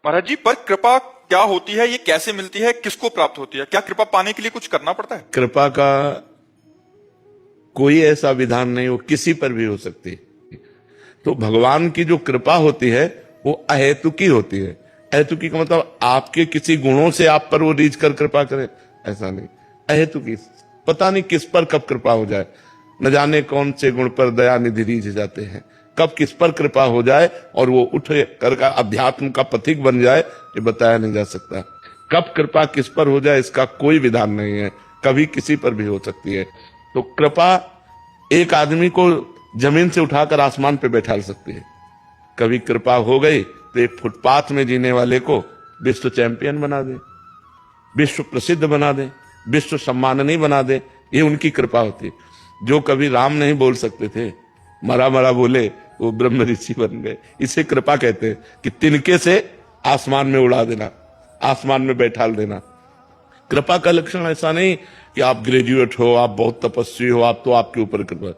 महाराज जी, पर कृपा क्या होती है, ये कैसे मिलती है, किसको प्राप्त होती है? क्या कृपा पाने के लिए कुछ करना पड़ता है? कृपा का कोई ऐसा विधान नहीं, वो किसी पर भी हो सकती है। तो भगवान की जो कृपा होती है वो अहेतुकी होती है। अहेतुकी का मतलब आपके किसी गुणों से आप पर वो रीझ कर कृपा करे, ऐसा नहीं। अहेतुकी, पता नहीं किस पर कब कृपा हो जाए, न जाने कौन से गुण पर दया निधि रीझ जाते हैं, कब किस पर कृपा हो जाए और वो उठ कर का अध्यात्म का पथिक बन जाए, ये बताया नहीं जा सकता। कब कृपा किस पर हो जाए इसका कोई विधान नहीं है, कभी किसी पर भी हो सकती है। तो कृपा एक आदमी को जमीन से उठाकर आसमान पे बैठा सकती है। कभी कृपा हो गई तो एक फुटपाथ में जीने वाले को विश्व चैंपियन बना दे, विश्व प्रसिद्ध बना दे, विश्व सम्माननीय बना दे, ये उनकी कृपा होती है। जो कभी राम नहीं बोल सकते थे, मरा मरा बोले, वो ब्रह्म ऋषि बन गए। इसे कृपा कहते हैं कि तिनके से आसमान में उड़ा देना, आसमान में बैठा देना। कृपा का लक्षण ऐसा नहीं कि आप ग्रेजुएट हो, आप बहुत तपस्वी हो, आप तो आपके ऊपर कृपा,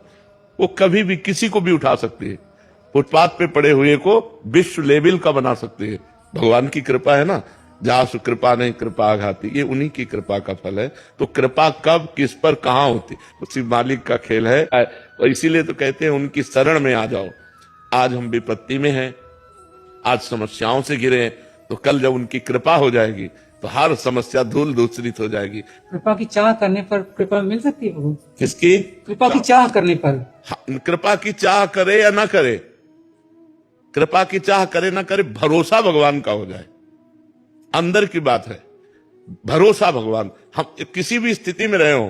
वो कभी भी किसी को भी उठा सकती है। फुटपाथ पे पड़े हुए को विश्व लेवल का बना सकती है। भगवान की कृपा है ना, जासु कृपा नहीं कृपा घाती, ये उन्हीं की कृपा का फल है। तो कृपा कब किस पर कहां होती, उसी मालिक का खेल है। और इसीलिए तो कहते हैं उनकी शरण में आ जाओ। आज हम विपत्ति में हैं, आज समस्याओं से घिरे हैं, तो कल जब उनकी कृपा हो जाएगी तो हर समस्या धूल धूसरित हो जाएगी। कृपा की चाह करने पर कृपा मिल सकती है प्रभु? किसकी कृपा की चाह करने पर? कृपा की चाह करे या ना करे, कृपा की चाह करे ना करे, भरोसा भगवान का हो जाए, अंदर की बात है। भरोसा भगवान, हम किसी भी स्थिति में रहे हो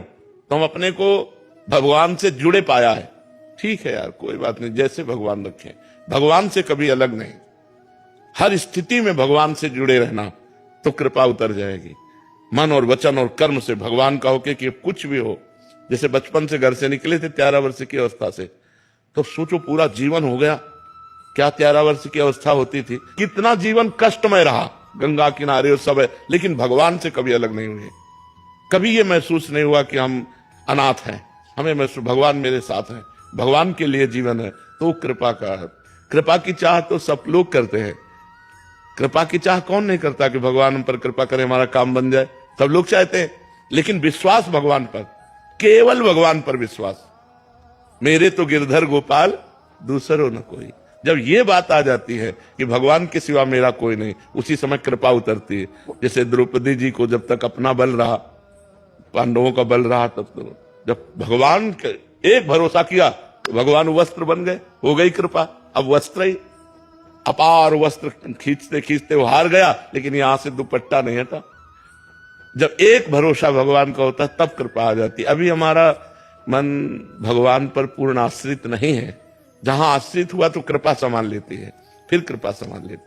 तो हम अपने को भगवान से जुड़े पाया है, ठीक है यार, कोई बात नहीं, जैसे भगवान रखें, भगवान से कभी अलग नहीं। हर स्थिति में भगवान से जुड़े रहना, तो कृपा उतर जाएगी। मन और वचन और कर्म से भगवान का होके कि कुछ भी हो। जैसे बचपन से घर से निकले थे 13 वर्ष की अवस्था से, तो सोचो पूरा जीवन हो गया, क्या 13 वर्ष की अवस्था होती थी, कितना जीवन कष्टमय रहा, गंगा किनारे और सब है, लेकिन भगवान से कभी अलग नहीं हुए। कभी ये महसूस नहीं हुआ कि हम अनाथ हैं, हमें महसूस भगवान मेरे साथ है, भगवान के लिए जीवन है। तो कृपा का, कृपा की चाह तो सब लोग करते हैं। कृपा की चाह कौन नहीं करता कि भगवान हम पर कृपा करे, हमारा काम बन जाए, सब लोग चाहते हैं। लेकिन विश्वास भगवान पर, केवल भगवान पर विश्वास, मेरे तो गिरधर गोपाल दूसरो न कोई। जब ये बात आ जाती है कि भगवान के सिवा मेरा कोई नहीं, उसी समय कृपा उतरती है। जैसे द्रौपदी जी को जब तक अपना बल रहा, पांडवों का बल रहा, तब तो जब भगवान के एक भरोसा किया तो भगवान वस्त्र बन गए, हो गई कृपा। अब वस्त्र ही अपार वस्त्र खींचते खींचते वो हार गया, लेकिन यहां से दुपट्टा नहीं हटा। जब एक भरोसा भगवान का होता तब कृपा आ जाती। अभी हमारा मन भगवान पर पूर्ण आश्रित नहीं है। जहां आश्रित हुआ तो कृपा संभाल लेती है, फिर कृपा संभाल लेती है।